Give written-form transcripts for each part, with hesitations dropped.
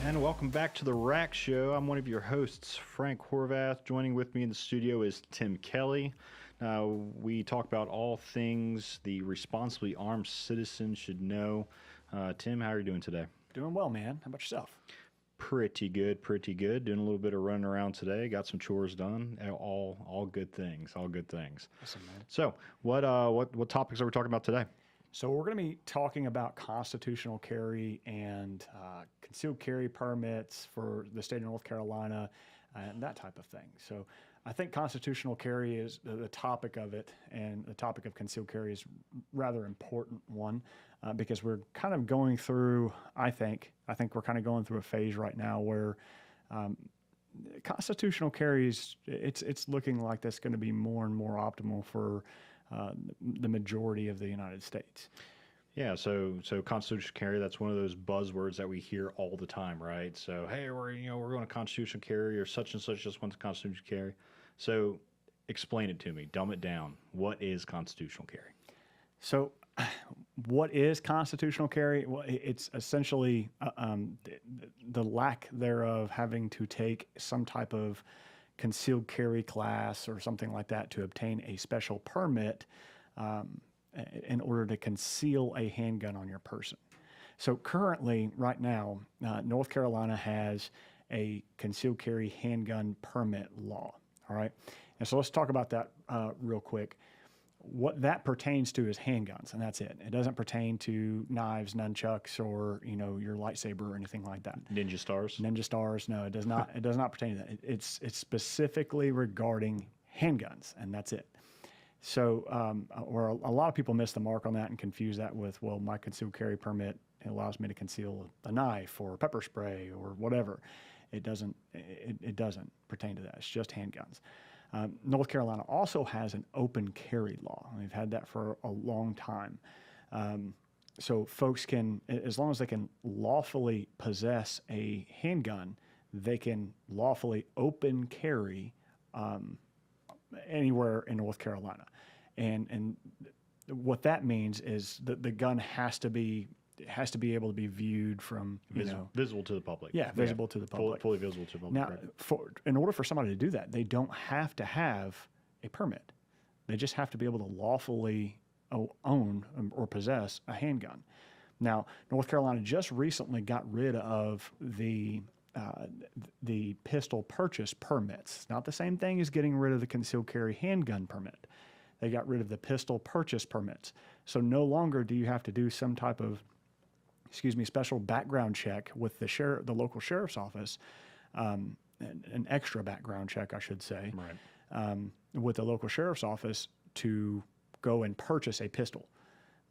And welcome back to the Rack Show. I'm one of your hosts, Frank Horvath. Joining with me in the studio is Tim Kelly. We talk about all things the responsibly armed citizen should know. Tim, how are you doing today? Doing well, man. How about yourself? Pretty good, pretty good. Doing a little bit of running around today. Got some chores done. All good things. All good things. Awesome, man. So, what topics are we talking about today? So we're going to be talking about constitutional carry and concealed carry permits for the state of North Carolina and that type of thing. So I think constitutional carry is the topic of it, and the topic of concealed carry is rather important one because we're kind of going through, I think we're kind of going through a phase right now where constitutional carries, it's looking like that's going to be more and more optimal for the majority of the United States. Yeah, so constitutional carry, that's one of those buzzwords that we hear all the time, right? So, hey, we're going to constitutional carry, or such and such just wants constitutional carry. So explain it to me, dumb it down. What is constitutional carry? So what is constitutional carry? Well, it's essentially the lack thereof having to take some type of concealed carry class or something like that to obtain a special permit in order to conceal a handgun on your person. So currently, right now, North Carolina has a concealed carry handgun permit law. All right. And so let's talk about that real quick. What that pertains to is handguns, and that's it. It doesn't pertain to knives, nunchucks, or your lightsaber or anything like that. Ninja stars? Ninja stars? No, it does not. It does not pertain to that. It's specifically regarding handguns, and that's it. So, where a lot of people miss the mark on that and confuse that with, well, my concealed carry permit allows me to conceal a knife or pepper spray or whatever. It doesn't. It doesn't pertain to that. It's just handguns. North Carolina also has an open carry law. We've had that for a long time. So folks can, as long as they can lawfully possess a handgun, they can lawfully open carry anywhere in North Carolina. And what that means is that the gun has to be able to be viewed from visible to the public. Yeah, visible to the public. Fully visible to the public. Now, right. In order for somebody to do that, they don't have to have a permit. They just have to be able to lawfully own or possess a handgun. Now, North Carolina just recently got rid of the pistol purchase permits. It's not the same thing as getting rid of the concealed carry handgun permit. They got rid of the pistol purchase permits. So no longer do you have to do some type of special background check with the local sheriff's office, an extra background check, I should say, right. With the local sheriff's office to go and purchase a pistol.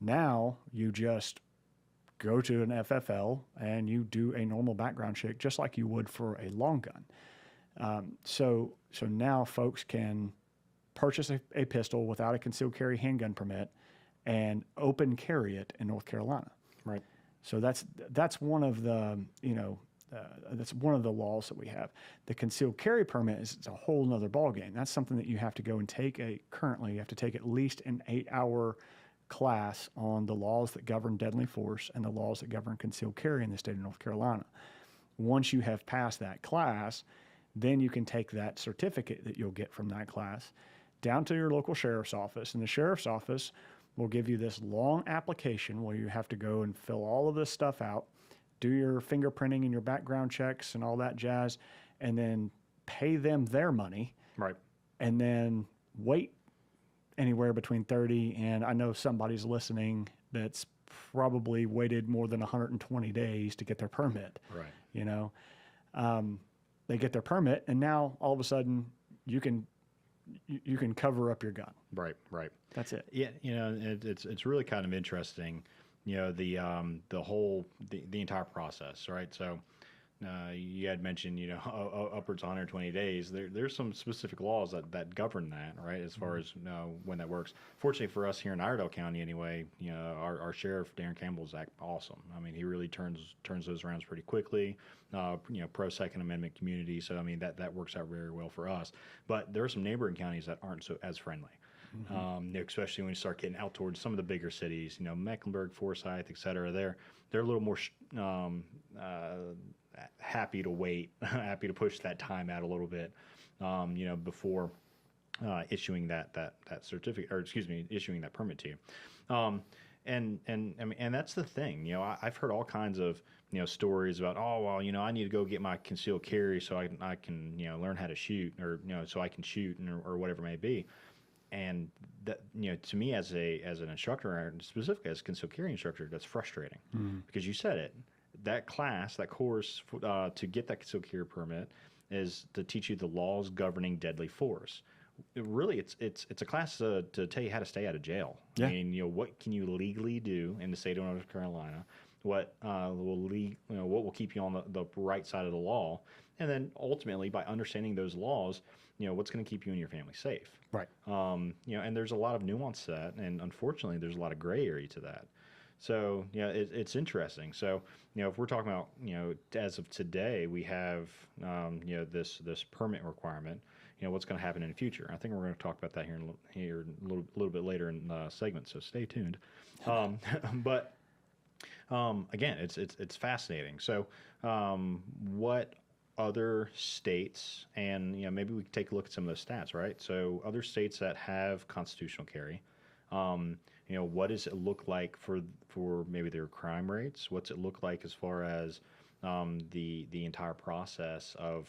Now you just go to an FFL and you do a normal background check just like you would for a long gun. So now folks can purchase a pistol without a concealed carry handgun permit and open carry it in North Carolina. Right. So that's one of the that's one of the laws that we have. The concealed carry permit is a whole nother ballgame. That's something that you have to go and take currently you have to take at least an 8-hour class on the laws that govern deadly force and the laws that govern concealed carry in the state of North Carolina. Once you have passed that class, then you can take that certificate that you'll get from that class down to your local sheriff's office, and the sheriff's office will give you this long application where you have to go and fill all of this stuff out, do your fingerprinting and your background checks and all that jazz, and then pay them their money. Right. And then wait anywhere between 30 and I know somebody's listening that's probably waited more than 120 days to get their permit. Right. They get their permit, and now all of a sudden you can cover up your gun. Right. Right. That's it. Yeah. It's really kind of interesting. The entire process. Right. So you had mentioned, upwards of 120 days. There's some specific laws that govern that, right, as far as when that works. Fortunately for us here in Iredell County, anyway, our sheriff Darren Campbell is awesome. I mean, he really turns those around pretty quickly. Pro Second Amendment community, so I mean that works out very well for us. But there are some neighboring counties that aren't so as friendly. Mm-hmm. Especially when you start getting out towards some of the bigger cities, Mecklenburg, Forsyth, et cetera. They're a little more happy to wait, happy to push that time out a little bit, before issuing that certificate, or excuse me, issuing that permit to you. And I mean, and that's the thing. I've heard all kinds of stories about, oh well, I need to go get my concealed carry so I can learn how to shoot, or so I can shoot, or whatever it may be. And that, to me, as an instructor, and specifically as a concealed carry instructor, that's frustrating, because you said it. That class, that course, to get that concealed carry permit, is to teach you the laws governing deadly force. Really, it's a class to tell you how to stay out of jail. Yeah. I mean, what can you legally do in the state of North Carolina? What what will keep you on the right side of the law? And then ultimately, by understanding those laws, what's going to keep you and your family safe. Right. And there's a lot of nuance to that, and unfortunately, there's a lot of gray area to that. So it's interesting. So if we're talking about as of today, we have this permit requirement. What's going to happen in the future? I think we're going to talk about that here a little bit later in the segment. So stay tuned. But again, it's fascinating. So what other states, and maybe we could take a look at some of those stats, right? So other states that have constitutional carry, what does it look like for maybe their crime rates? What's it look like as far as the entire process of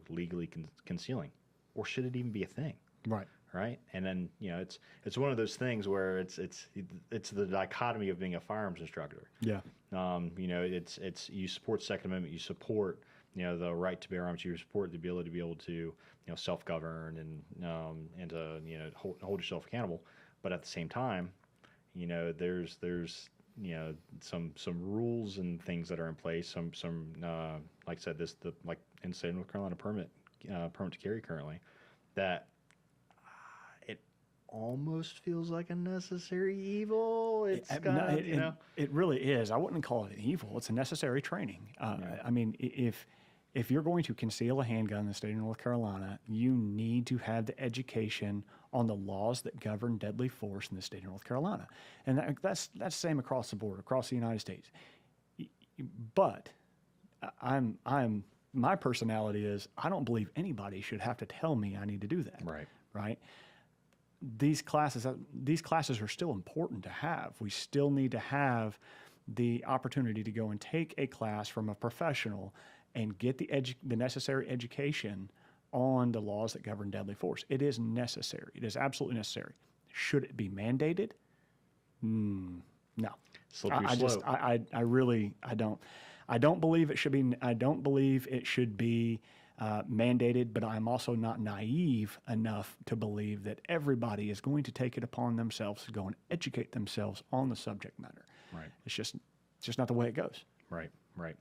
legally concealing, or should it even be a thing? Right. Right. And then it's one of those things where it's the dichotomy of being a firearms instructor. Yeah. It's you support Second Amendment, you support the right to bear arms, you support the ability to be able to self-govern and to hold yourself accountable. But at the same time, there's some rules and things that are in place. Some like I said, like in the state of North Carolina permit to carry currently, that it almost feels like a necessary evil. It's It really is. I wouldn't call it an evil. It's a necessary training. I mean, if you're going to conceal a handgun in the state of North Carolina, you need to have the education on the laws that govern deadly force in the state of North Carolina, and that's the same across the board, across the United States. But my personality is, I don't believe anybody should have to tell me I need to do that. Right. Right. These classes are still important to have. We still need to have the opportunity to go and take a class from a professional and get the necessary education on the laws that govern deadly force. It is necessary. It is absolutely necessary. Should it be mandated? No. Slippery slope. I don't believe it should be. I don't believe it should be mandated. But I'm also not naive enough to believe that everybody is going to take it upon themselves to go and educate themselves on the subject matter. Right. It's just not the way it goes. Right. Right.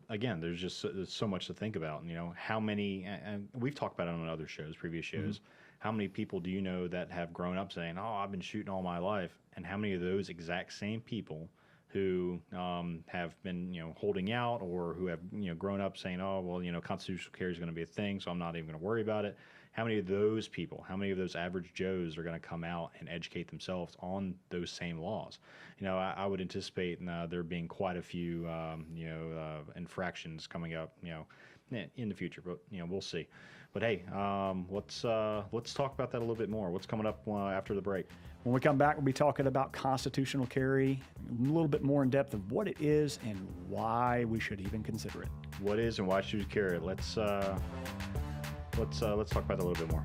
Again, there's so much to think about. How many, and we've talked about it on other shows, previous shows. Mm-hmm. How many people do you know that have grown up saying, "Oh, I've been shooting all my life," and how many of those exact same people who have been holding out, or who have grown up saying, "Oh, well, constitutional carry is going to be a thing, so I'm not even going to worry about it." How many of those people, how many of those average Joes are going to come out and educate themselves on those same laws? I would anticipate there being quite a few, infractions coming up, in the future, but we'll see. But hey, let's talk about that a little bit more. What's coming up after the break? When we come back, we'll be talking about constitutional carry, a little bit more in depth of what it is and why we should even consider it. What is and why should you carry it? Let's talk about that a little bit more.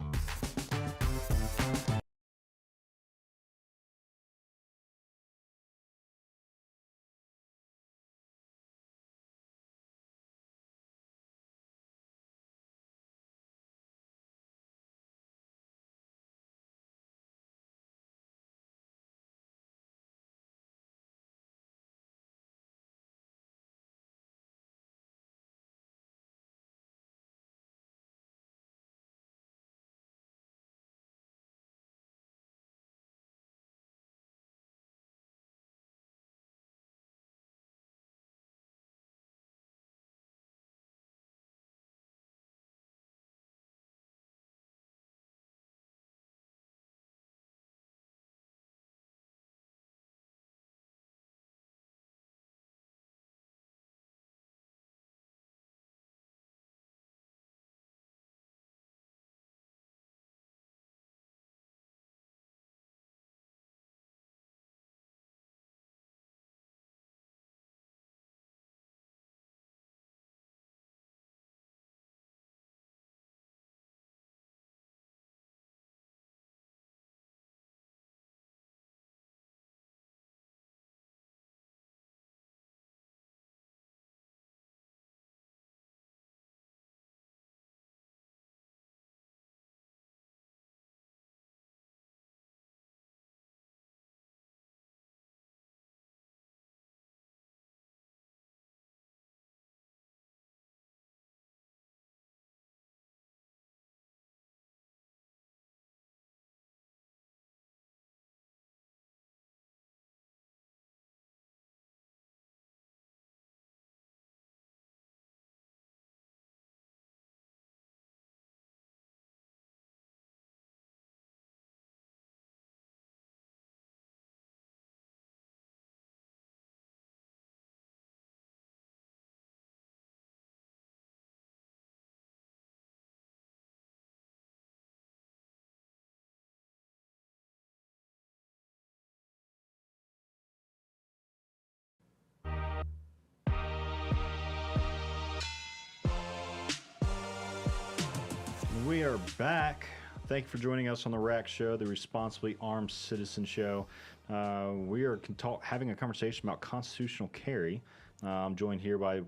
We are back. Thank you for joining us on the RAC Show, the Responsibly Armed Citizen Show. We are having a conversation about constitutional carry. I'm joined here by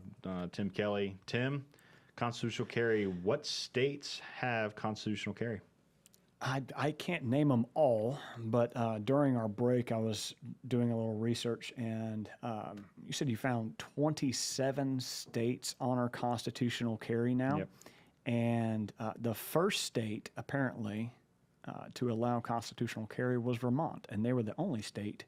Tim Kelly. Tim, constitutional carry, what states have constitutional carry? I can't name them all, but during our break, I was doing a little research, and you said you found 27 states honor constitutional carry now. Yep. And the first state, apparently, to allow constitutional carry was Vermont, and they were the only state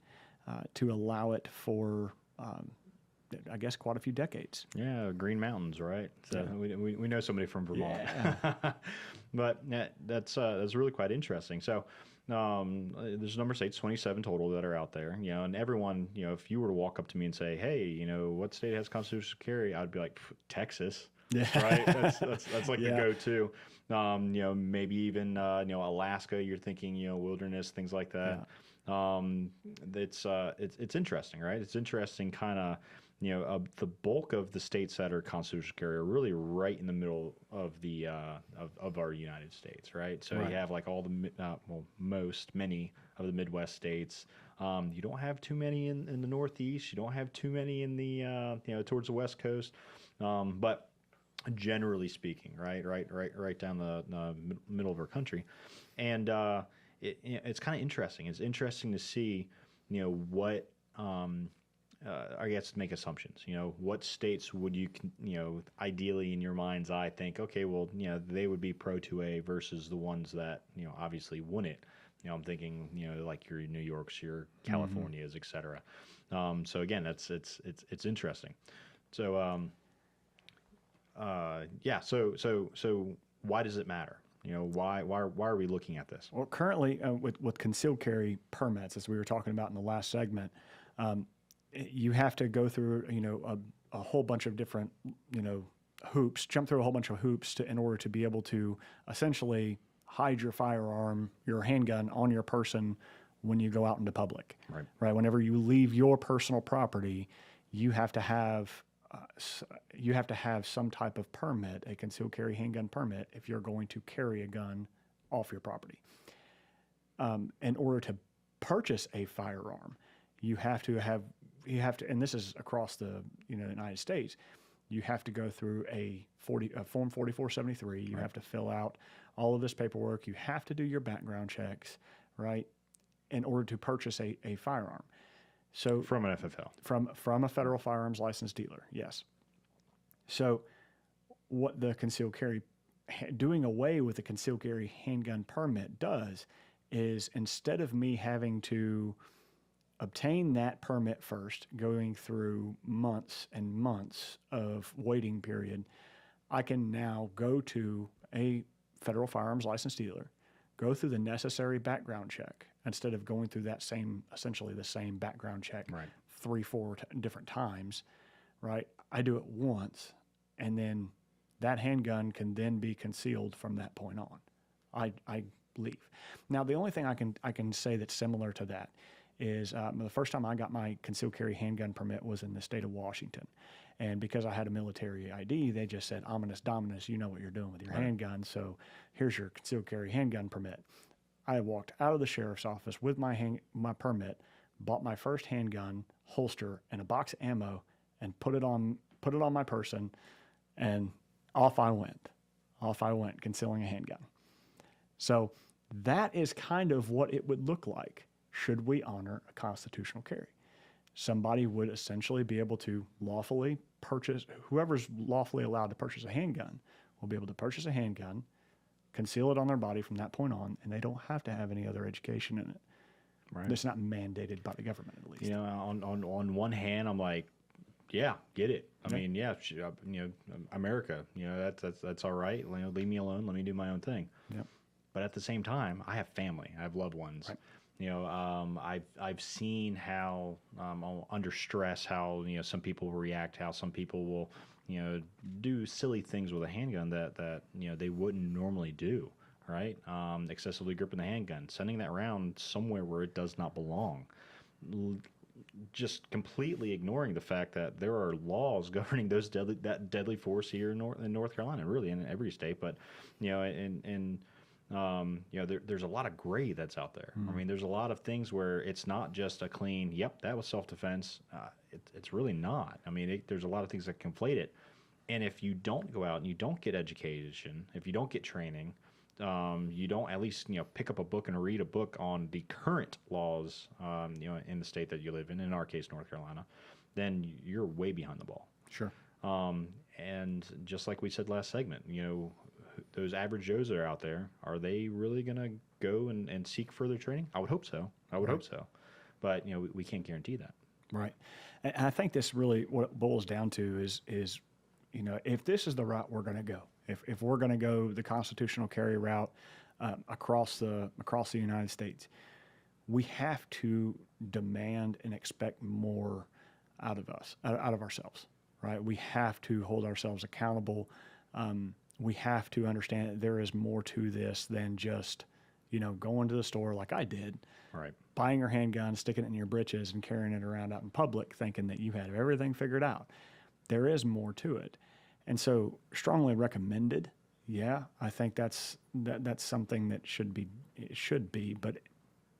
to allow it for, I guess, quite a few decades. Yeah, Green Mountains, right? So yeah. we know somebody from Vermont. Yeah. But that's really quite interesting. So there's a number of states, 27 total, that are out there. And everyone, if you were to walk up to me and say, "Hey, what state has constitutional carry?" I'd be like, "Texas." Yeah. Right. That's like the go-to. Maybe even Alaska. You're thinking wilderness, things like that. Yeah. It's interesting, right? It's interesting, kind of. The bulk of the states that are constitutional carry are really right in the middle of the of our United States, right? So right. You have like all the many of the Midwest states. You don't have too many in the Northeast. You don't have too many in the towards the West Coast, but generally speaking, right down the middle of our country, and it's kind of interesting. It's interesting to see, what I guess make assumptions. What states would you ideally in your mind's eye think, okay, well, they would be pro 2A versus the ones that obviously wouldn't. I'm thinking like your New Yorks, your Californias, et cetera. So again, it's interesting. So. So why does it matter? Why are we looking at this? Well, currently with concealed carry permits, as we were talking about in the last segment, you have to go through a whole bunch of different hoops, jump through a whole bunch of hoops in order to be able to essentially hide your firearm, your handgun on your person when you go out into public. Right. Whenever you leave your personal property, you have to have some type of permit, a concealed carry handgun permit, if you're going to carry a gun off your property. In order to purchase a firearm, you have to, and this is across the United States, you have to go through a Form 4473. You have to fill out all of this paperwork. You have to do your background checks, right, in order to purchase a firearm. So from an FFL, from a federal firearms license dealer, yes. So what the concealed carry, doing away with the concealed carry handgun permit does is, instead of me having to obtain that permit first, going through months and months of waiting period, I can now go to a federal firearms license dealer, go through the necessary background check, instead of going through that essentially the same background check, right, 3-4 different times, right? I do it once, and then that handgun can then be concealed from that point on. I leave. Now, the only thing I can say that's similar to that is the first time I got my concealed carry handgun permit was in the state of Washington. And because I had a military ID, they just said, "Ominous Dominus, you know what you're doing with your handgun, so here's your concealed carry handgun permit." I walked out of the sheriff's office with my permit, bought my first handgun holster and a box of ammo, and put it on my person, and off I went. Off I went, concealing a handgun. So that is kind of what it would look like should we honor a constitutional carry. Somebody would essentially be able to lawfully purchase, whoever's lawfully allowed to purchase a handgun will be able to purchase a handgun, conceal it on their body from that point on, and they don't have to have any other education in it. Right. It's not mandated by the government, at least. On one hand, I'm like, yeah, get it. I mean, yeah, America, that's all right. Leave me alone. Let me do my own thing. Yep. But at the same time, I have family. I have loved ones. Right. I've seen how under stress, how some people react, how some people will do silly things with a handgun that they wouldn't normally do. Right. Excessively gripping the handgun, sending that round somewhere where it does not belong. just completely ignoring the fact that there are laws governing that deadly force here in North Carolina, really in every state. But there's a lot of gray that's out there. I mean, there's a lot of things where it's not just a clean, yep, that was self-defense. It's really not. I mean, there's a lot of things that conflate it. And if you don't go out and you don't get education, if you don't get training, you don't at least pick up a book and read a book on the current laws in the state that you live in our case North Carolina, then you're way behind the ball. Sure. And just like we said last segment, those average Joes that are out there, are they really going to go and seek further training? I would hope so. Hope so. But we can't guarantee that. Right. And I think this really what it boils down to is if this is the route we're going to go, if we're going to go the constitutional carry route across the United States, we have to demand and expect more out of us, out of ourselves, right? We have to hold ourselves accountable. We have to understand that there is more to this than just, going to the store like I did, right? Buying your handgun, sticking it in your britches, and carrying it around out in public, thinking that you had everything figured out. There is more to it. And so strongly recommended. Yeah, I think that's something that should be, but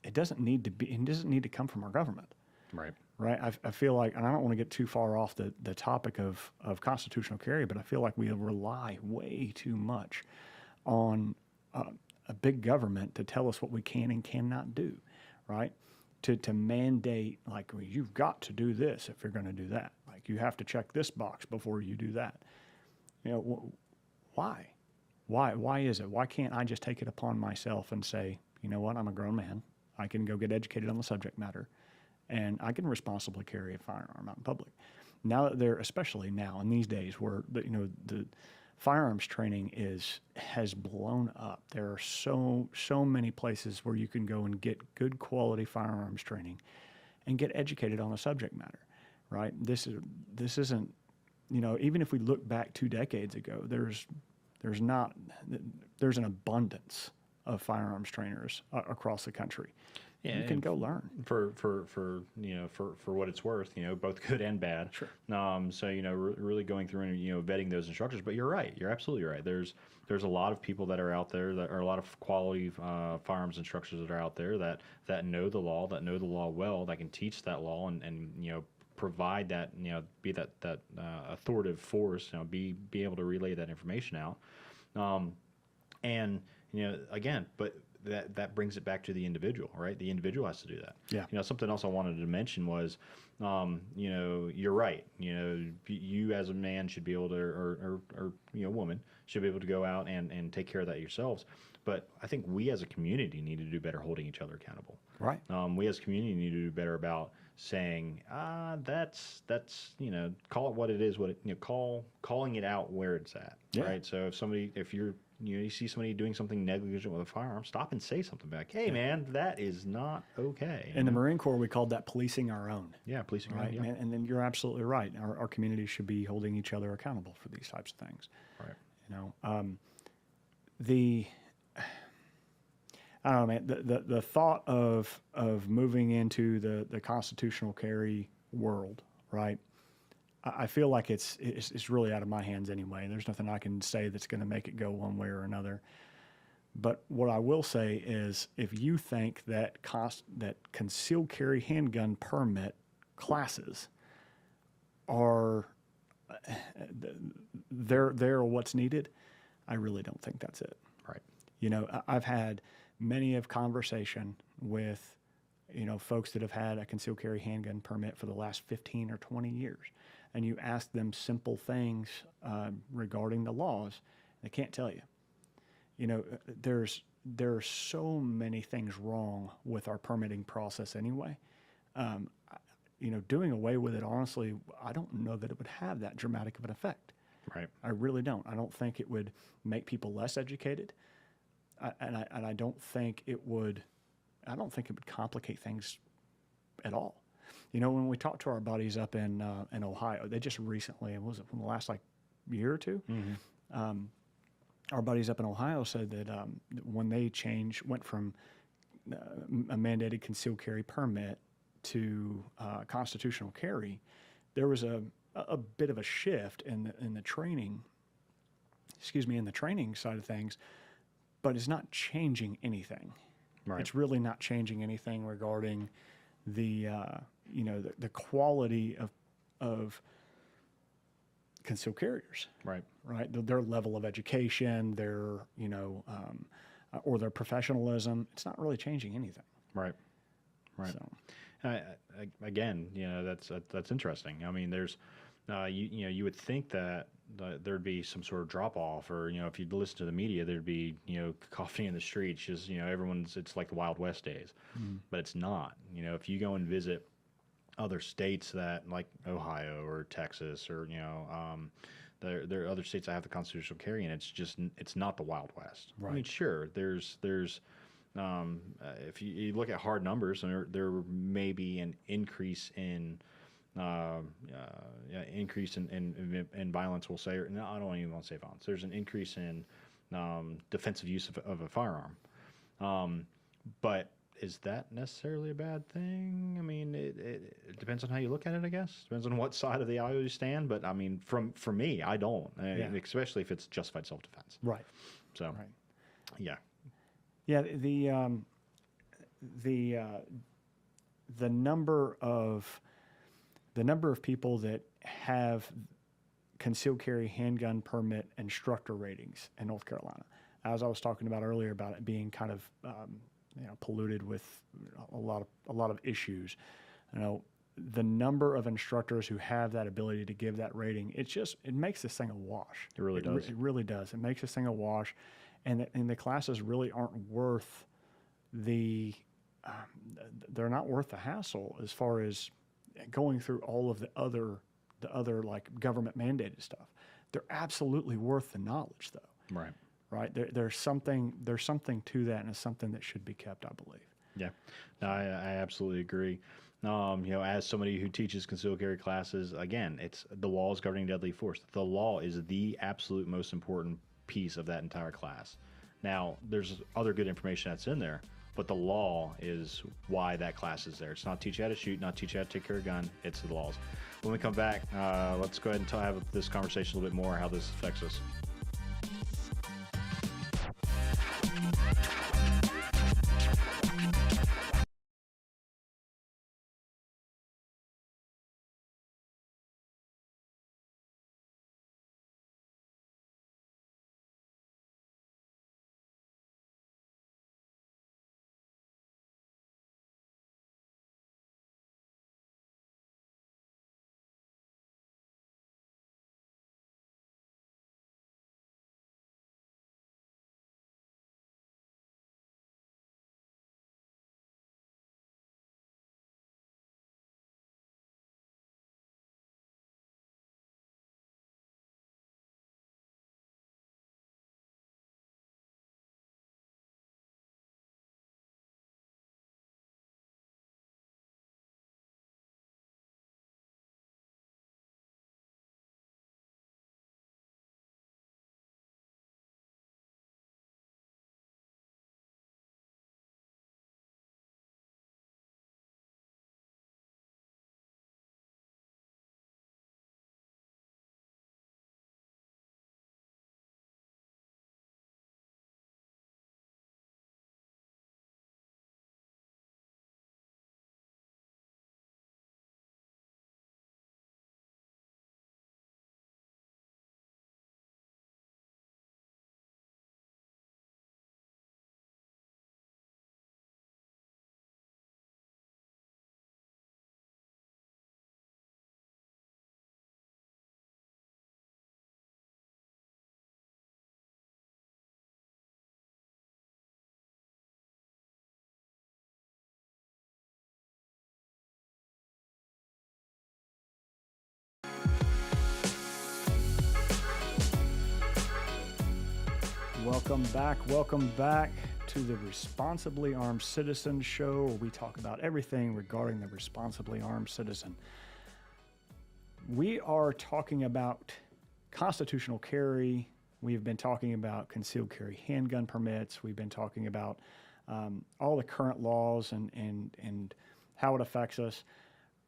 it doesn't need to be. It doesn't need to come from our government. Right. Right. I feel like, and I don't want to get too far off the topic of constitutional carry, but I feel like we rely way too much on a big government to tell us what we can and cannot do. Right. To mandate, like, well, you've got to do this if you're going to do that. Like, you have to check this box before you do that. Why? Why is it? Why can't I just take it upon myself and say, you know what, I'm a grown man. I can go get educated on the subject matter, and I can responsibly carry a firearm out in public. Now that especially now in these days where the firearms training has blown up. There are so many places where you can go and get good quality firearms training and get educated on the subject matter, right? This isn't, even if we look back 2 decades ago, there's an abundance of firearms trainers across the country. Yeah, you can go learn for what it's worth, both good and bad. Sure. So really going through and vetting those instructors. But you're right. You're absolutely right. There's a lot of people that are out there that are a lot of quality firearms instructors that are out there that know the law, well, that can teach that law and provide that be that authoritative force, be able to relay that information out. And again, but that brings it back to the individual, right? The individual has to do that. Yeah. Something else I wanted to mention was, you're right. You as a man should be able to, or woman should be able to go out and take care of that yourselves. But I think we as a community need to do better holding each other accountable. Right. We as a community need to do better about saying, that's call it what it is, calling it out where it's at. Yeah. Right. So if you see somebody doing something negligent with a firearm, stop and say something back. Hey, man, that is not okay. In the Marine Corps, we called that policing our own. Yeah, policing right? our own. Yeah. And then you're absolutely right. Our community should be holding each other accountable for these types of things. Right. I don't know, man. The thought of moving into the constitutional carry world, right? I feel like it's really out of my hands anyway. There's nothing I can say that's going to make it go one way or another. But what I will say is, if you think that concealed carry handgun permit classes are they're what's needed, I really don't think that's it. Right. I've had many of conversation with folks that have had a concealed carry handgun permit for the last 15 or 20 years. And you ask them simple things regarding the laws, they can't tell you. There are so many things wrong with our permitting process anyway. Doing away with it, honestly, I don't know that it would have that dramatic of an effect. Right. I really don't. I don't think it would make people less educated, and I don't think it would. I don't think it would complicate things at all. When we talked to our buddies up in Ohio, they just recently, was it from the last year or two? Mm-hmm. Our buddies up in Ohio said that when they went from a mandated concealed carry permit to constitutional carry, there was a bit of a shift in the training, in the training side of things, but it's not changing anything. Right. It's really not changing anything regarding the the quality of concealed carriers. Right. Right. Their level of education, their or their professionalism. It's not really changing anything. Right. Right. So. Again, that's interesting. I mean, there's, you would think that there'd be some sort of drop off, or if you'd listen to the media, there'd be coughing in the streets. Just it's like the Wild West days, but it's not. If you go and visit other states that like Ohio or Texas or there are other states that have the constitutional carry, and it's not the Wild West. Right. I mean, sure, there's if you look at hard numbers, there may be an increase in violence. We'll say, or no, I don't even want to say violence. There's an increase in defensive use of a firearm, but is that necessarily a bad thing? I mean, it depends on how you look at it, I guess. Depends on what side of the aisle you stand. But I mean, for me, I don't, especially if it's justified self-defense. Right. So, right. Yeah. Yeah. The number of people that have concealed carry handgun permit instructor ratings in North Carolina, as I was talking about earlier, about it being kind of polluted with a lot of issues. The number of instructors who have that ability to give that rating, it makes this thing a wash. It really does. It really does. It makes this thing a wash, and the classes really aren't worth they're not worth the hassle as far as going through all of the other like government mandated stuff. They're absolutely worth the knowledge, though. Right. Right. There's something to that, and it's something that should be kept, I believe. Yeah, no, I absolutely agree. As somebody who teaches concealed carry classes, again, it's the law is governing deadly force. The law is the absolute most important piece of that entire class. Now, there's other good information that's in there, but the law is why that class is there. It's not teach you how to shoot, not teach you how to take care of a gun. It's the laws. When we come back, let's go ahead and have this conversation a little bit more, how this affects us. Welcome back to the Responsibly Armed Citizen Show, where we talk about everything regarding the responsibly armed citizen. We are talking about constitutional carry. We've been talking about concealed carry handgun permits. We've been talking about all the current laws and how it affects us.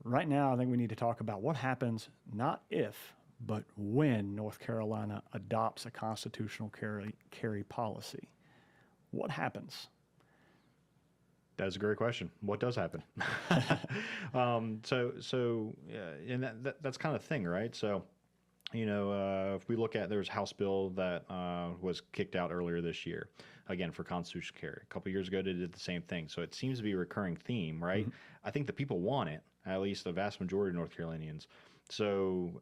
Right now, I think we need to talk about what happens, not if, but when North Carolina adopts a constitutional carry policy. What happens? That's a great question. What does happen? And that's kind of the thing, right? So, if we look at, there's a House bill that was kicked out earlier this year, again, for constitutional carry. A couple years ago, they did the same thing. So it seems to be a recurring theme, right? I think the people want it, at least the vast majority of North Carolinians. So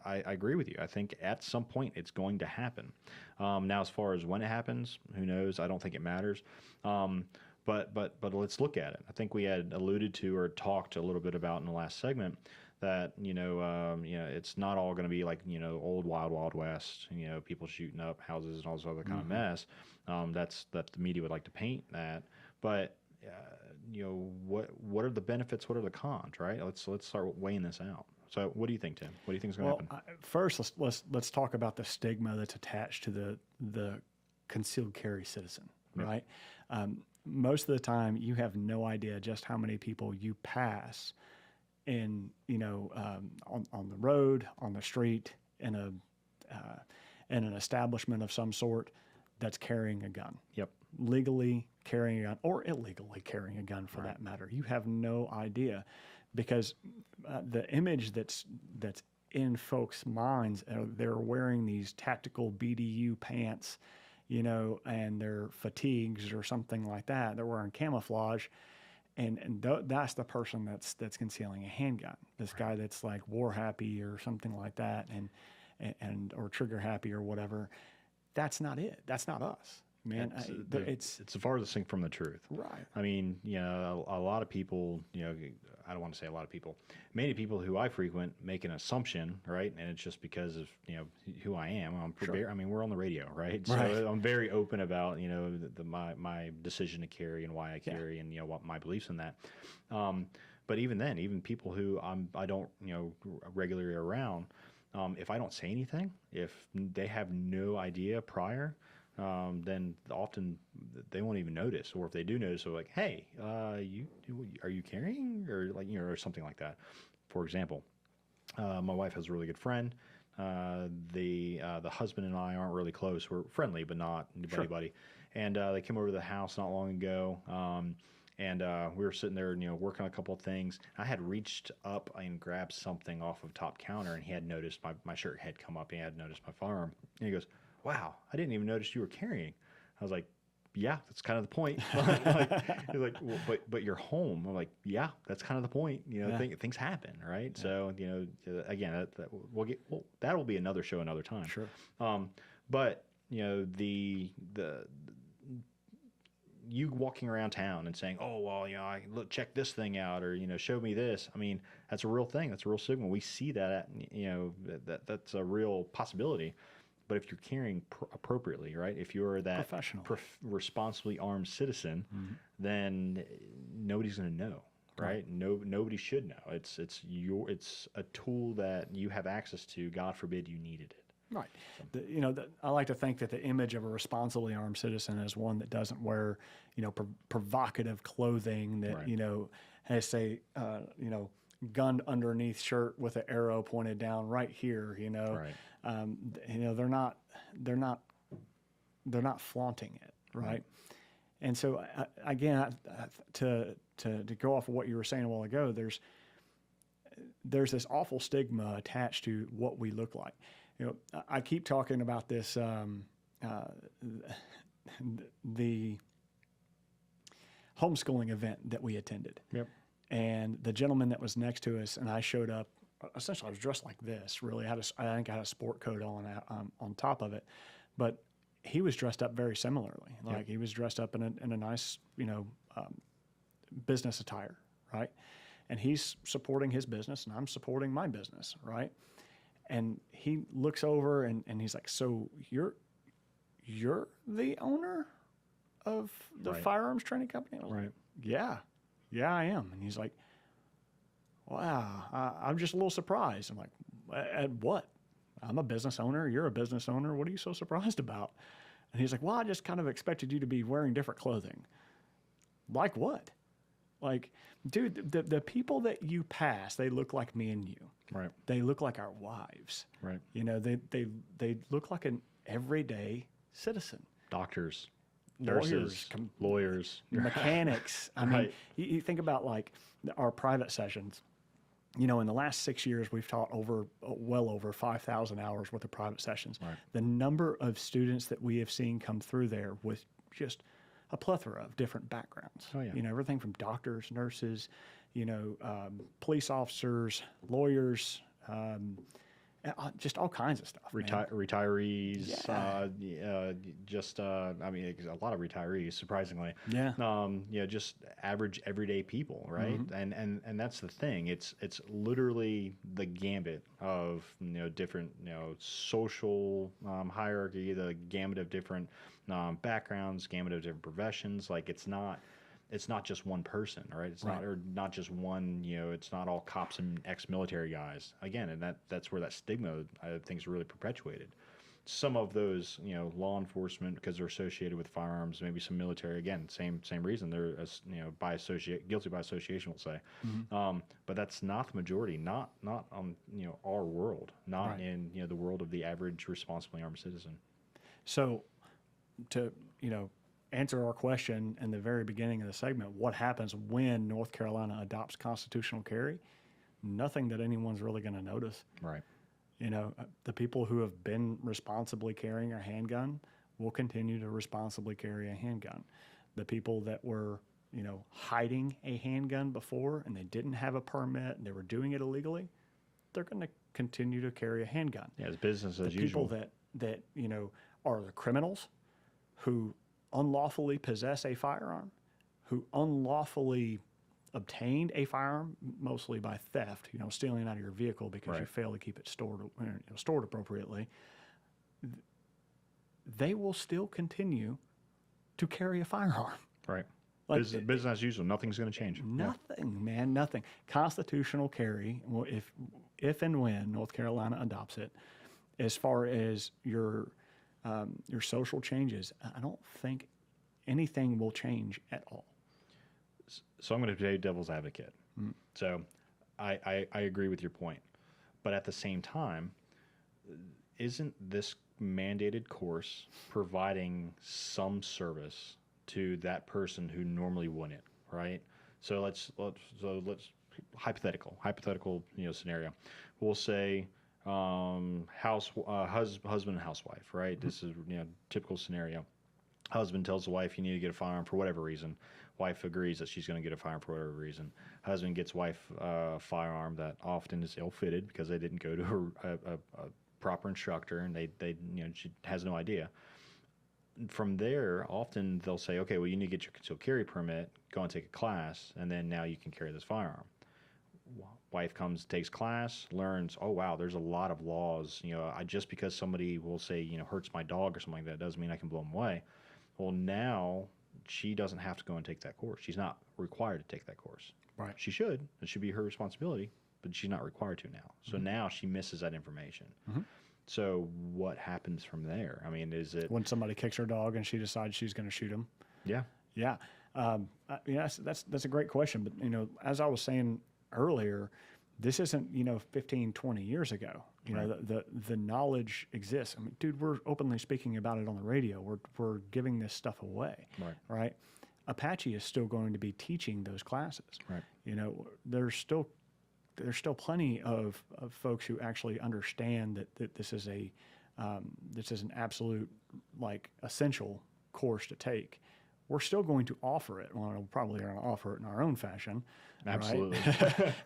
I agree with you. I think at some point it's going to happen. Now, as far as when it happens, who knows? I don't think it matters. But let's look at it. I think we had alluded to or talked a little bit about in the last segment that it's not all going to be like old wild west. People shooting up houses and all this other kind of mess. That the media would like to paint that. But what are the benefits? What are the cons? Right. Let's start weighing this out. So what do you think, Tim? What do you think is going to happen? First, let's talk about the stigma that's attached to the concealed carry citizen. Yeah. Right. Most of the time, you have no idea just how many people you pass in, on the road, on the street, in an establishment of some sort that's carrying a gun. Yep. Legally carrying a gun or illegally carrying a gun, for that matter. You have no idea, because the image that's in folks' minds, they're wearing these tactical BDU pants, and their fatigues or something like that. They're wearing camouflage, and that's the person that's concealing a handgun. This guy that's like war happy or something like that, and or trigger happy or whatever. That's not it. That's not us, man. It's the farthest thing from the truth. Right. I mean, a lot of people, I don't want to say a lot of people, many people who I frequent make an assumption, right? And it's just because of, who I am. Sure. I mean, we're on the radio, right? So Right. I'm very open about, my decision to carry and why I carry and, what my beliefs in that. But even then, even people who I don't, regularly around, if I don't say anything, if they have no idea prior, then often they won't even notice. Or if they do notice, they're like, "Hey, are you carrying?" or or something like that. For example, my wife has a really good friend. The husband and I aren't really close. We're friendly, but not buddy. And they came over to the house not long ago. And we were sitting there, working on a couple of things. I had reached up and grabbed something off of top counter, and he had noticed my shirt had come up, and he had noticed my firearm. And he goes, "Wow, I didn't even notice you were carrying." I was like, "Yeah, that's kind of the point." He's like, "Well, but you're home." I'm like, "Yeah, that's kind of the point. Things happen, right?" Yeah. So, again, that'll be another show another time. Sure. But you walking around town and saying, "Oh, well, check this thing out," or show me this. I mean, that's a real thing. That's a real signal. We see that that's a real possibility. But if you're carrying appropriately, right? If you're that professional, responsibly armed citizen, then nobody's going to know, right? Nobody should know. It's a tool that you have access to. God forbid you needed it. Right. I like to think that the image of a responsibly armed citizen is one that doesn't wear, provocative clothing that, Right. Has say, gun underneath shirt with an arrow pointed down right here. Right. They're not flaunting it, right? And so again, to go off of what you were saying a while ago, there's this awful stigma attached to what we look like. I keep talking about this, the homeschooling event that we attended. Yep. And the gentleman that was next to us and I showed up, essentially I was dressed like this, really. I think I had a sport coat on top of it, but he was dressed up very similarly. Like Yep. he was dressed up in a nice, business attire, right? And he's supporting his business and I'm supporting my business, right? And he looks over and he's like, "So you're the owner of the Right. firearms training company?" I was Right. like, yeah, I am. And he's like, "Wow, I'm just a little surprised." I'm like, "At what? I'm a business owner. You're a business owner. What are you so surprised about?" And he's like, "Well, I just kind of expected you to be wearing different clothing." Like what? Like, dude, the people that you pass, they look like me and you. Right. They look like our wives. Right. You know, they look like an everyday citizen. Doctors, Lawyers, nurses, lawyers, mechanics. I mean, Right. you think about like our private sessions. You know, in the last 6 years, we've taught well over 5,000 hours worth of private sessions. Right. The number of students that we have seen come through there with just a plethora of different backgrounds. Oh, yeah. You know, everything from doctors, nurses, you know, police officers, lawyers, just all kinds of stuff. Man. Retirees, Yeah. I mean, a lot of retirees, surprisingly. Yeah. You know, just average everyday people, right? And that's the thing. It's literally the gambit of, you know, different, you know, social hierarchy, the gambit of different backgrounds, gambit of different professions. Like it's not just one person, right? It's not just one, you know, it's not all cops and ex-military guys. Again, and that's where that stigma, I think, is really perpetuated. Some of those, you know, law enforcement, because they're associated with firearms, maybe some military, again, same reason. They're, you know, guilty by association, we'll say. But that's not the majority, not on, you know, our world, not in, you know, the world of the average responsibly armed citizen. So to, you know, answer our question in the very beginning of the segment, what happens when North Carolina adopts constitutional carry? Nothing that anyone's really going to notice. Right. You know, the people who have been responsibly carrying a handgun will continue to responsibly carry a handgun. The people that were, you know, hiding a handgun before and they didn't have a permit and they were doing it illegally, they're going to continue to carry a handgun. Yeah, it's business as People usual. that, you know, are the criminals who unlawfully possess a firearm, who unlawfully obtained a firearm, mostly by theft, you know, stealing out of your vehicle because you fail to keep it stored appropriately, they will still continue to carry a firearm. Right. Like, business as usual. Nothing's going to change. Nothing, man, nothing. Constitutional carry, well, if and when North Carolina adopts it, as far as your social changes, I don't think anything will change at all. So I'm going to play devil's advocate. So I agree with your point. But at the same time, isn't this mandated course providing some service to that person who normally wouldn't, right? So let's hypothetical, you know, scenario. We'll say husband and housewife, right? This is, you know, typical scenario. Husband tells the wife, you need to get a firearm for whatever reason. Wife agrees that she's going to get a firearm for whatever reason. Husband gets wife a firearm that often is ill-fitted because they didn't go to a proper instructor and they you know, she has no idea. From there, often they'll say, okay, well, you need to get your concealed carry permit, go and take a class, and then now you can carry this firearm. Wife comes, takes class, learns, oh, wow, there's a lot of laws. You know, just because somebody will say, you know, hurts my dog or something like that doesn't mean I can blow them away. Well, now she doesn't have to go and take that course. She's not required to take that course. Right. She should. It should be her responsibility, but she's not required to now. So now she misses that information. So what happens from there? I mean, is it When somebody kicks her dog and she decides she's going to shoot him? Yeah. Yeah. Yeah, that's a great question. But, you know, as I was saying earlier, this isn't, you know, 15, 20 years ago. You know, the knowledge exists. I mean, dude, we're openly speaking about it on the radio. We're giving this stuff away. Right. Apache is still going to be teaching those classes. Right. You know, there's still plenty of folks who actually understand that this is an absolute, like, essential course to take. We're still going to offer it. Well, we're probably going to offer it in our own fashion. Absolutely.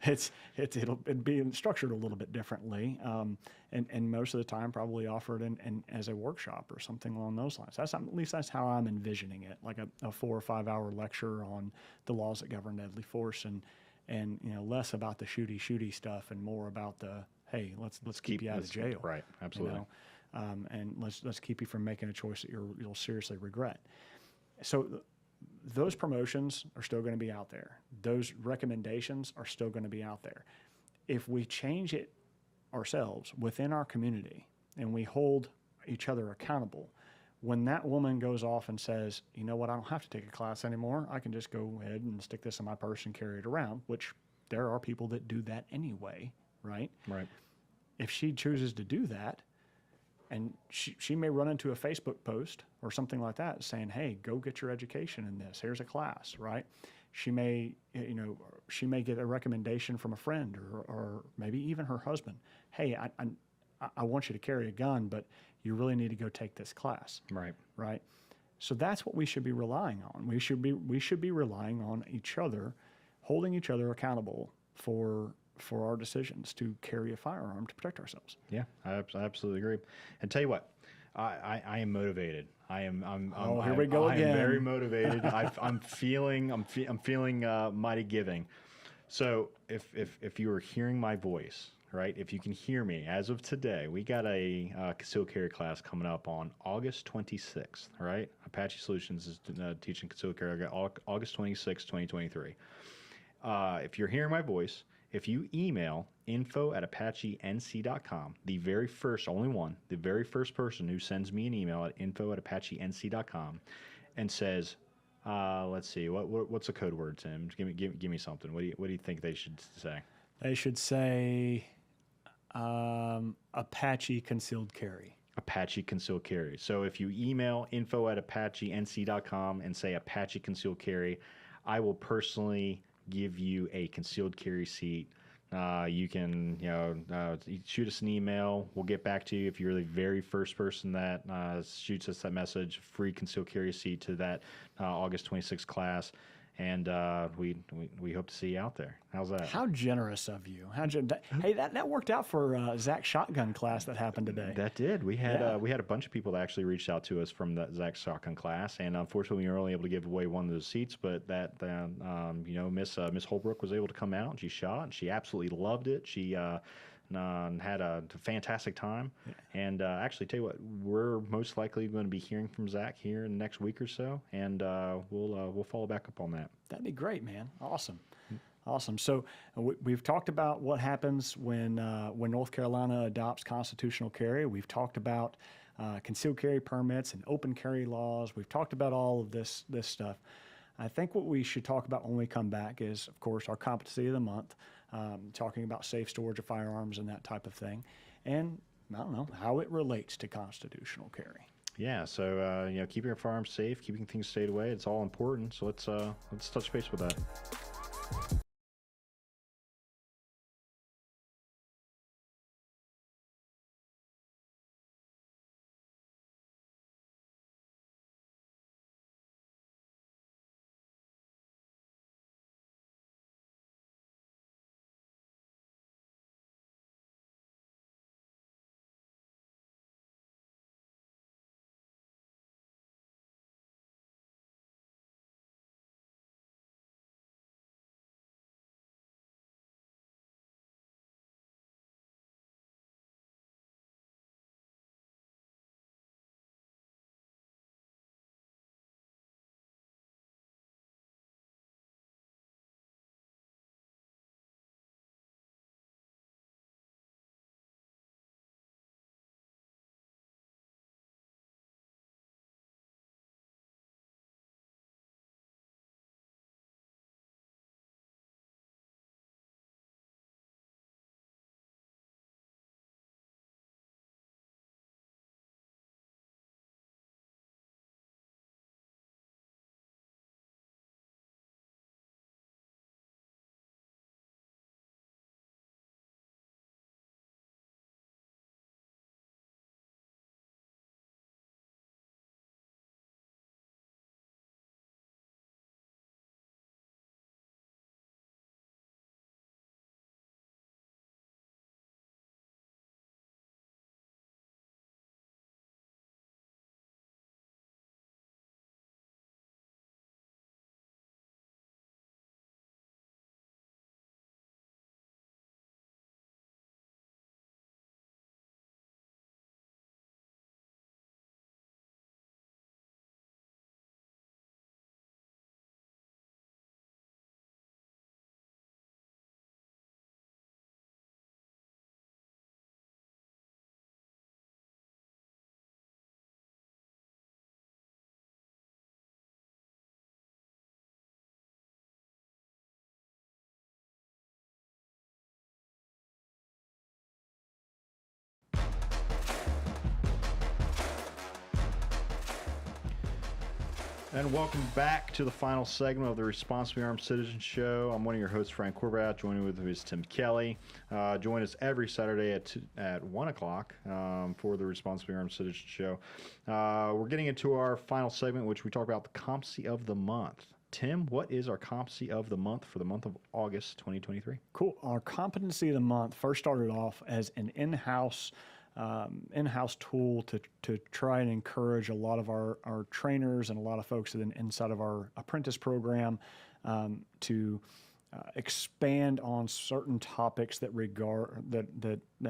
Right? It'll be structured a little bit differently, and most of the time probably offered in as a workshop or something along those lines. At least that's how I'm envisioning it, like a 4 or 5 hour lecture on the laws that govern deadly force, and you know, less about the shooty stuff and more about the, hey, let's keep you out of jail. Right. Absolutely. You know? And let's keep you from making a choice that you'll seriously regret. So those promotions are still going to be out there. Those recommendations are still going to be out there. If we change it ourselves within our community and we hold each other accountable, When that woman goes off and says, you know what, I don't have to take a class anymore. I can just go ahead and stick this in my purse and carry it around, which there are people that do that anyway, right? Right. If she chooses to do that, and she may run into a Facebook post or something like that saying, hey, go get your education in this. Here's a class, right? She may, she may get a recommendation from a friend or maybe even her husband. Hey, I want you to carry a gun, but you really need to go take this class. Right. Right. So that's what we should be relying on. We should be relying on each other, holding each other accountable for our decisions to carry a firearm to protect ourselves. Yeah, I absolutely agree. And tell you what, I am motivated. Here we go I again. am very motivated. I'm feeling mighty giving. So if you are hearing my voice, right? If you can hear me as of today, we got a concealed carry class coming up on August 26th, right? Apache Solutions is teaching concealed carry August 26th, 2023. If you're hearing my voice, if you email info@apacheNC.com, the very first, only one, the very first person who sends me an email at info@apacheNC.com and says, let's see, what's a code word, Tim? Give me something. What do you think they should say? They should say Apache concealed carry. Apache concealed carry. So if you email info@apacheNC.com and say Apache concealed carry, I will personally give you a concealed carry seat. You can, shoot us an email. We'll get back to you if you're the very first person that shoots us that message. Free concealed carry seat to that August 26th class, and we hope to see you out there. How's that? How generous of you! Hey, that worked out for Zach's shotgun class that happened today. That did. We had a bunch of people that actually reached out to us from the Zach shotgun class, and unfortunately, we were only able to give away one of those seats. But Miss Holbrook was able to come out and she shot, and she absolutely loved it. She had a fantastic time, and actually, tell you what, we're most likely going to be hearing from Zach here in the next week or so, and we'll follow back up on that. That'd be great, man. Awesome. Awesome. So we've talked about what happens when North Carolina adopts constitutional carry. We've talked about concealed carry permits and open carry laws. We've talked about all of this stuff. I think what we should talk about when we come back is, of course, our competency of the month, talking about safe storage of firearms and that type of thing, and I don't know how it relates to constitutional carry. Yeah, so keeping your firearms safe, keeping things stayed away, it's all important. So let's touch base with that. And welcome back to the final segment of the Responsibly Armed Citizen Show. I'm one of your hosts, Frank Horvath. Joining with me is Tim Kelly. Join us every Saturday at 1 o'clock for the Responsibly Armed Citizen Show. We're getting into our final segment, which we talk about the competency of the month. Tim, what is our competency of the month for the month of August 2023? Cool. Our competency of the month first started off as an in-house tool to try and encourage a lot of our trainers and a lot of folks inside of our apprentice program to expand on certain topics that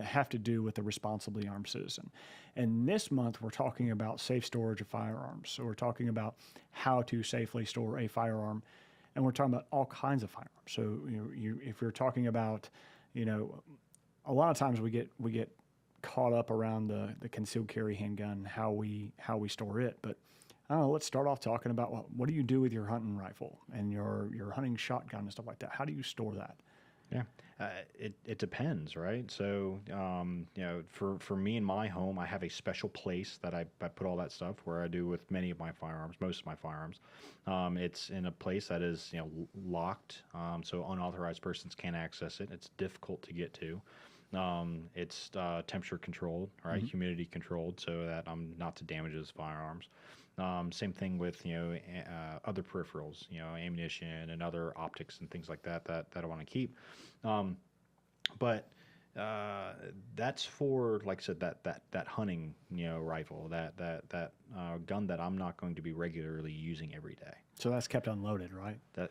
have to do with the responsibly armed citizen. And this month we're talking about safe storage of firearms. So we're talking about how to safely store a firearm, and we're talking about all kinds of firearms. So if you're talking about, a lot of times we get caught up around the concealed carry handgun, how we store it. But I don't know, let's start off talking about what do you do with your hunting rifle and your hunting shotgun and stuff like that? How do you store that? Yeah, it depends, right? So, for me in my home, I have a special place that I put all that stuff where I do with many of my firearms, most of my firearms. It's in a place that is, locked, so unauthorized persons can't access it. It's difficult to get to. It's temperature controlled, right? Mm-hmm. Humidity controlled, so that I'm not to damage those firearms. Same thing with other peripherals, ammunition and other optics and things like that I want to keep. But that's for, like I said, that hunting rifle, that gun that I'm not going to be regularly using every day. So that's kept unloaded, right? That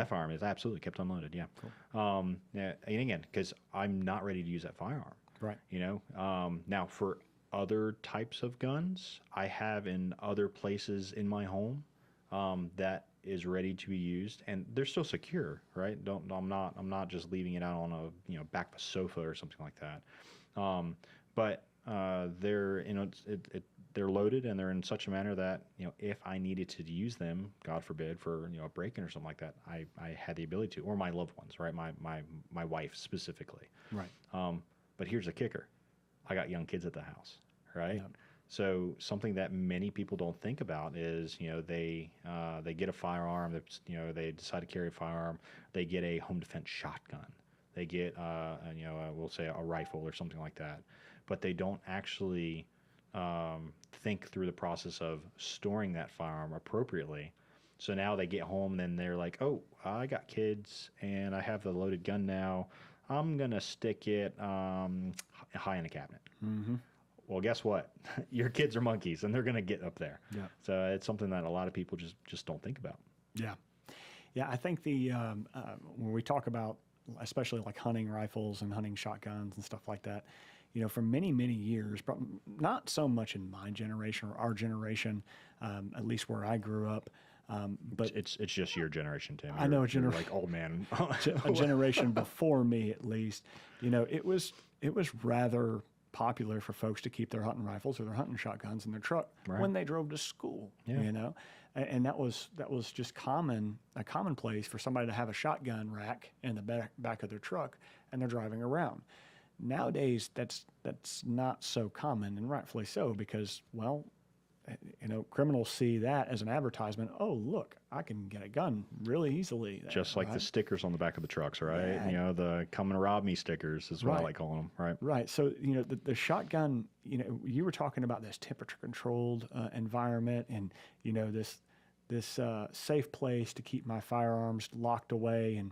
firearm is absolutely kept unloaded. Yeah. Cool. And again, because I'm not ready to use that firearm. Right. Now for other types of guns, I have in other places in my home that is ready to be used, and they're still secure, right? I'm not just leaving it out on a back of a sofa or something like that. But they're they're loaded and they're in such a manner that if I needed to use them, God forbid, for a break-in or something like that, I had the ability to, or my loved ones, right? My wife specifically. Right. But here's the kicker: I got young kids at the house, right? Yep. So something that many people don't think about is, they get a firearm. They decide to carry a firearm. They get a home defense shotgun. They get, we'll say a rifle or something like that. But they don't actually think through the process of storing that firearm appropriately. So now they get home, then they're like, oh, I got kids and I have the loaded gun now. I'm going to stick it high in the cabinet. Mm-hmm. Well, guess what? Your kids are monkeys, and they're going to get up there. Yeah. So it's something that a lot of people just don't think about. Yeah. Yeah, I think when we talk about, especially like hunting rifles and hunting shotguns and stuff like that, for many, many years, not so much in my generation or our generation, at least where I grew up, but it's just your generation, Tim. I know you're like old man. A generation before me, at least. It was rather popular for folks to keep their hunting rifles or their hunting shotguns in their truck when they drove to school. Yeah. And that was just a commonplace for somebody to have a shotgun rack in the back of their truck, and they're driving around. Nowadays, that's not so common, and rightfully so, because, well, criminals see that as an advertisement. Oh, look, I can get a gun really easily. Just like the stickers on the back of the trucks, right? Yeah. The "Come and Rob Me" stickers is what I like calling them, right? Right. So, the shotgun, you were talking about this temperature-controlled environment and, this safe place to keep my firearms locked away, and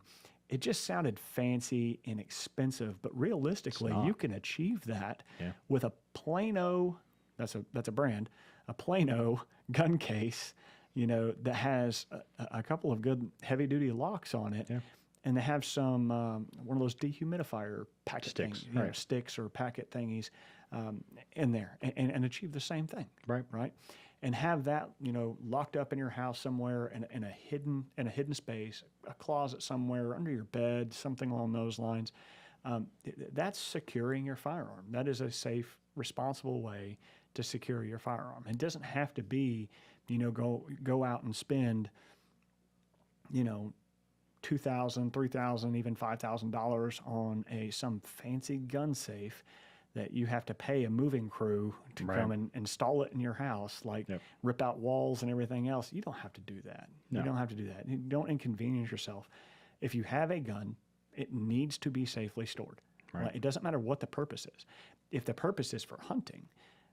it just sounded fancy and expensive, but realistically, you can achieve that with a Plano, that's a brand, a Plano gun case, that has a couple of good heavy-duty locks on it, and they have some one of those dehumidifier packet sticks, things, sticks or packet thingies in there, and achieve the same thing, right, and have that locked up in your house somewhere in a hidden space, a closet somewhere under your bed, something along those lines. That's securing your firearm. That is a safe, responsible way to secure your firearm. It doesn't have to be, go out and spend, $2,000, $3,000, even $5,000 on some fancy gun safe that you have to pay a moving crew to Right. come and install it in your house, like Yep. rip out walls and everything else. You don't have to do that. No. You don't have to do that. You don't inconvenience yourself. If you have a gun, it needs to be safely stored. Right. It doesn't matter what the purpose is. If the purpose is for hunting,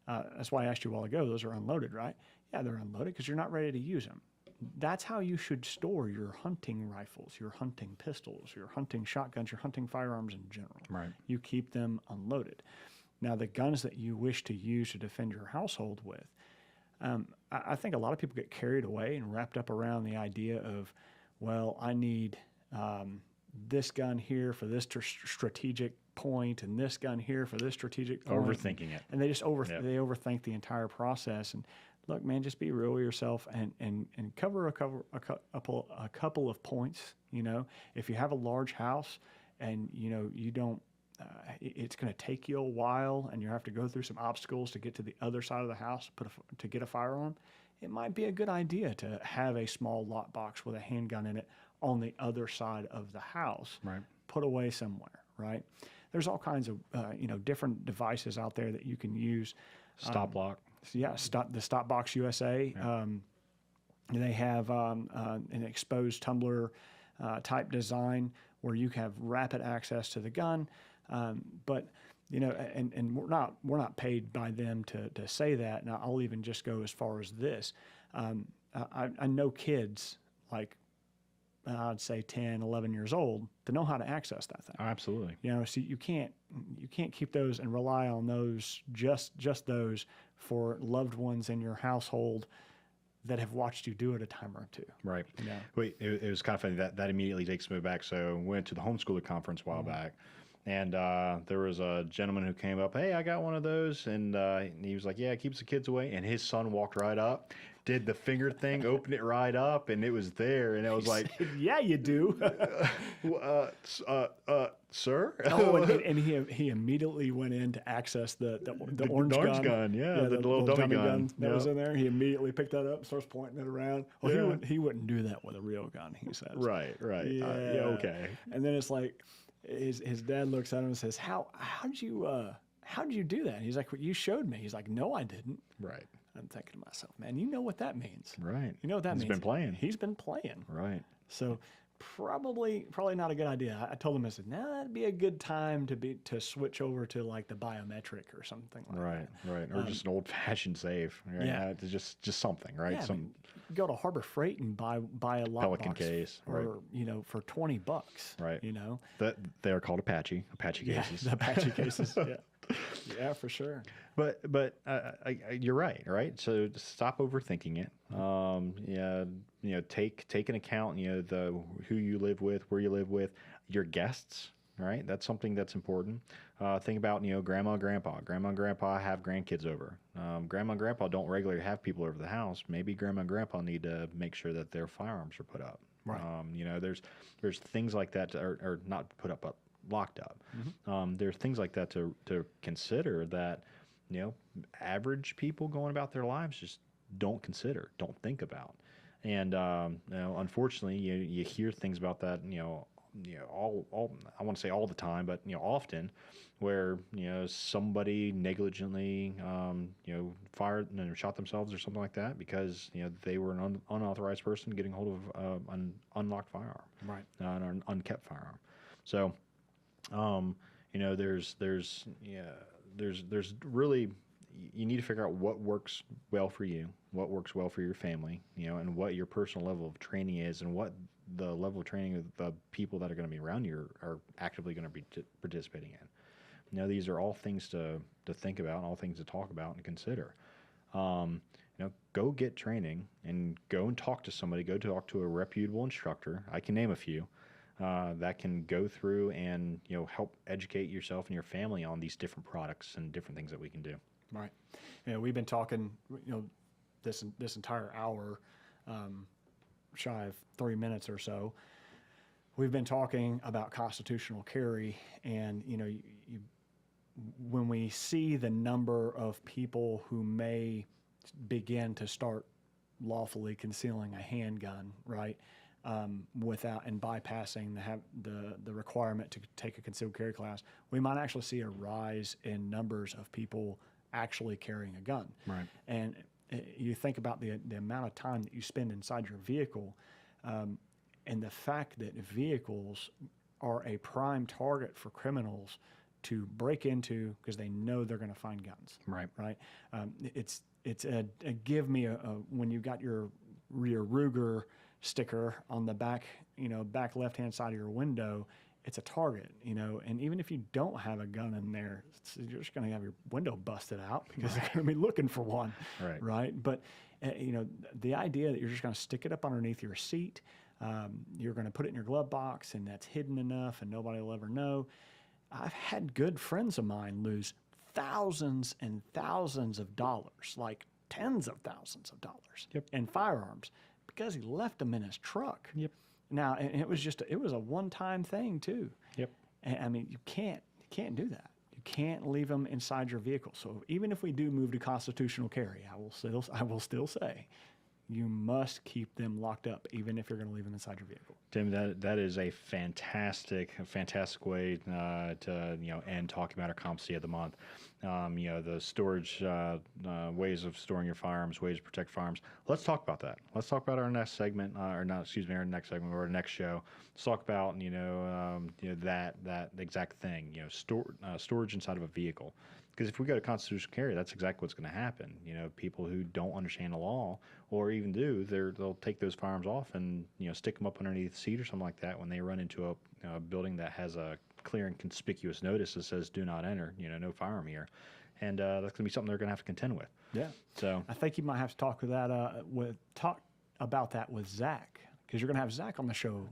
that's why I asked you a while ago, those are unloaded, right? Yeah, they're unloaded because you're not ready to use them. That's how you should store your hunting rifles, your hunting pistols, your hunting shotguns, your hunting firearms in general. Right. You keep them unloaded. Now, the guns that you wish to use to defend your household with, I think a lot of people get carried away and wrapped up around the idea of, well, I need this gun here for this strategic point and this gun here for this strategic point. Overthinking it. And they just Yep. they overthink the entire process. And look, man, just be real with yourself and cover a couple of points. You know, if you have a large house and you don't, it's going to take you a while, and you have to go through some obstacles to get to the other side of the house to get a firearm. It might be a good idea to have a small lockbox with a handgun in it on the other side of the house, Right. put away somewhere. Right? There's all kinds of different devices out there that you can use. Stop lock. So yeah, the Stopbox USA. Yeah. They have an exposed tumbler type design where you have rapid access to the gun. But and we're not paid by them to say that. And I'll even just go as far as this. I know kids like I'd say 10, 11 years old to know how to access that thing. Oh, absolutely. So you can't keep those and rely on those just those for loved ones in your household that have watched you do it a time or two. Right. Yeah. Wait, it was kind of funny that immediately takes me back. So we went to the homeschooler conference a while back, and there was a gentleman who came up. Hey, I got one of those, and he was like, "Yeah, it keeps the kids away." And his son walked right up, did the finger thing, opened it right up, and it was there. And I was like, "Yeah, you do." Sir? Oh, and he immediately went in to access the orange gun. Yeah, the little dummy gun that was in there. He immediately picked that up, starts pointing it around. Well, Yeah. he wouldn't do that with a real gun, he says. Right. Yeah. Okay. And then it's like his dad looks at him and says, how'd you do that? And he's like, well, you showed me. He's like, no, I didn't. Right. I'm thinking to myself, man, you know what that means. Right. You know what that means. He's been playing. He's been playing. Right. So probably not a good idea. I told him, I said, no, that'd be a good time to switch over to like the biometric or something like that. Right. Or just an old fashioned safe. Right? Yeah. Just something, right? Yeah, go to Harbor Freight and buy a Pelican lockbox case, or for $20. Right. You know. That they are called Apache Yeah, cases. the Apache cases. Yeah. Yeah, for sure. But you're right. So stop overthinking it. Take into account who you live with, where you live with, your guests. Right, that's something that's important. Think about grandma and grandpa. Grandma and grandpa have grandkids over. Grandma and grandpa don't regularly have people over the house. Maybe grandma and grandpa need to make sure that their firearms are put up. Right. There's things like that are not put up but locked up. Mm-hmm. There's things like that to consider that average people going about their lives just don't think about. And unfortunately, you hear things about that. All I want to say all the time, but often, where somebody negligently fired and shot themselves or something like that because they were an unauthorized person getting hold of an unlocked firearm, Right. An unkept firearm. So, there's really, you need to figure out what works well for you, what works well for your family, and what your personal level of training is, and what the level of training of the people that are going to be around you are actively going to be participating in. These are all things to think about, all things to talk about and consider. Go get training and go and talk to somebody. Go talk to a reputable instructor. I can name a few that can go through and help educate yourself and your family on these different products and different things that we can do. Right. We've been talking, this entire hour, shy of 3 minutes or so. We've been talking about constitutional carry, and when we see the number of people who may begin to start lawfully concealing a handgun, right? without and bypassing the requirement to take a concealed carry class, we might actually see a rise in numbers of people actually carrying a gun. Right. And you think about the amount of time that you spend inside your vehicle, and the fact that vehicles are a prime target for criminals to break into because they know they're going to find guns. Right. Right. It's a give me a when you got your Ruger sticker on the back back left hand side of your window, it's a target, and even if you don't have a gun in there, you're just going to have your window busted out because they're going to be looking for one. Right. But the idea that you're just going to stick it up underneath your seat, you're going to put it in your glove box, and that's hidden enough and nobody will ever know. I've had good friends of mine lose thousands and thousands of dollars, like tens of thousands of dollars in firearms because he left them in his truck. Now, and it was a one-time thing too. And, I mean, you can't do that. You can't leave them inside your vehicle. So even if we do move to constitutional carry, I will still say, you must keep them locked up, even if you're going to leave them inside your vehicle. Tim, that is a fantastic way to end talking about our competency of the month. The storage ways of storing your firearms, ways to protect firearms. Let's talk about that. Let's talk about our next segment, our next segment or our next show. Let's talk about that exact thing. Storage inside of a vehicle. Because if we go to constitutional carry, that's exactly what's going to happen. People who don't understand the law, or even do, they'll take those firearms off and stick them up underneath the seat or something like that when they run into a building that has a clear and conspicuous notice that says "Do not enter." No firearm here, and that's going to be something they're going to have to contend with. Yeah. So I think you might have to talk about that with Zach. Because you're going to have Zach on the show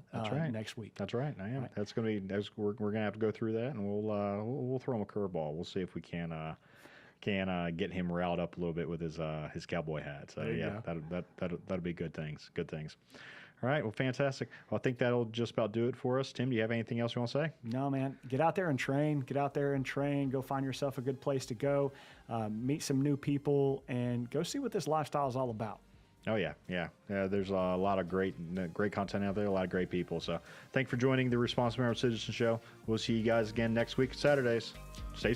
next week. That's right. I am. Right. That's going to be. We're going to have to go through that, and we'll throw him a curveball. We'll see if we can get him riled up a little bit with his cowboy hat. So that'll be good things. Good things. All right. Well, fantastic. Well, I think that'll just about do it for us. Tim, do you have anything else you want to say? No, man. Get out there and train. Go find yourself a good place to go. Meet some new people, and go see what this lifestyle is all about. Oh, yeah. There's a lot of great content out there, a lot of great people. So thank you for joining the Responsible Citizen Show. We'll see you guys again next week, Saturdays. Stay